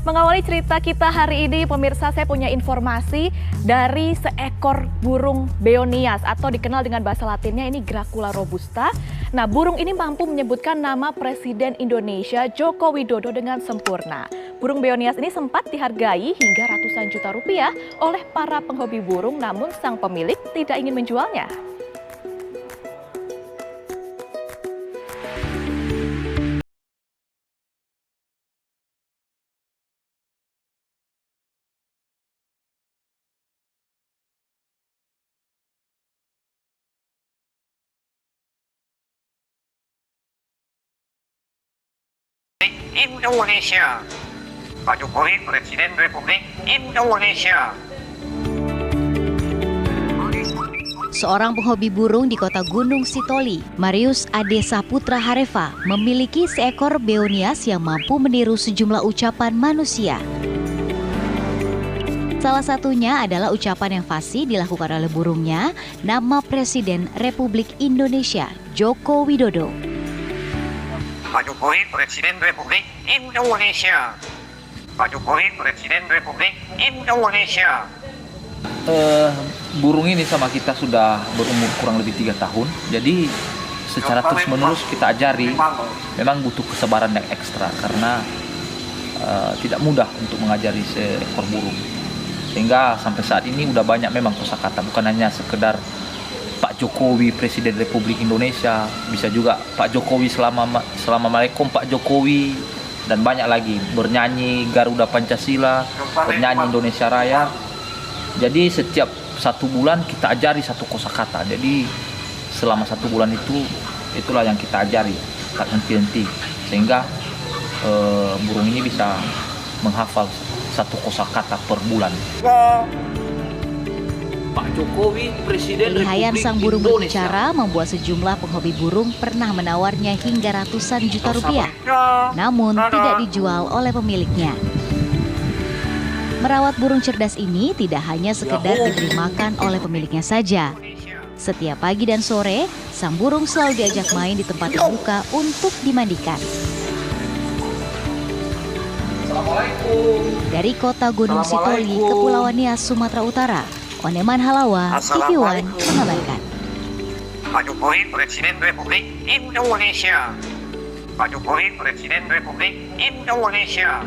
Mengawali cerita kita hari ini, pemirsa, saya punya informasi dari seekor burung beonias atau dikenal dengan bahasa latinnya ini Gracula robusta. Nah, burung ini mampu menyebutkan nama Presiden Indonesia Joko Widodo dengan sempurna. Burung beonias ini sempat dihargai hingga ratusan juta rupiah oleh para penghobi burung, namun sang pemilik tidak ingin menjualnya. Indonesia. Pak Jokowi, Presiden Republik Indonesia. Seorang penghobi burung di kota Gunung Sitoli, Marius Ade Saputra Hareva, memiliki seekor beonias yang mampu meniru sejumlah ucapan manusia. Salah satunya adalah ucapan yang fasih dilakukan oleh burungnya, nama Presiden Republik Indonesia, Joko Widodo. Pak Jokowi, Presiden Republik Indonesia. Pak Jokowi, Presiden Republik Indonesia. Burung ini sama kita sudah berumur kurang lebih 3 tahun. Jadi secara terus-menerus kita ajari. Memang butuh kesabaran yang ekstra karena tidak mudah untuk mengajari seekor burung. Sehingga sampai saat ini udah banyak memang kosakata, bukan hanya sekedar Pak Jokowi Presiden Republik Indonesia, bisa juga Pak Jokowi Assalamualaikum Pak Jokowi, dan banyak lagi, bernyanyi Garuda Pancasila, bernyanyi Indonesia Raya. Jadi setiap 1 bulan kita ajari 1 kosakata. Jadi selama 1 bulan itulah yang kita ajari, tak henti-henti, sehingga burung ini bisa menghafal 1 kosakata per bulan. Pak Jokowi, Presiden Kelihayan Republik sang burung Indonesia. berbicara membuat sejumlah penghobi burung pernah menawarnya hingga ratusan juta rupiah, namun tidak dijual oleh pemiliknya. Merawat burung cerdas ini tidak hanya sekedar diberi makan oleh pemiliknya saja. Setiap pagi dan sore, sang burung selalu diajak main di tempat terbuka untuk dimandikan. Dari kota Gunung Sitoli, Kepulauan Nias, Sumatera Utara, Oneman Halawa, TV One mengabarkan. Pak Jokowi, Presiden Republik Indonesia. Pak Jokowi, Presiden Republik Indonesia.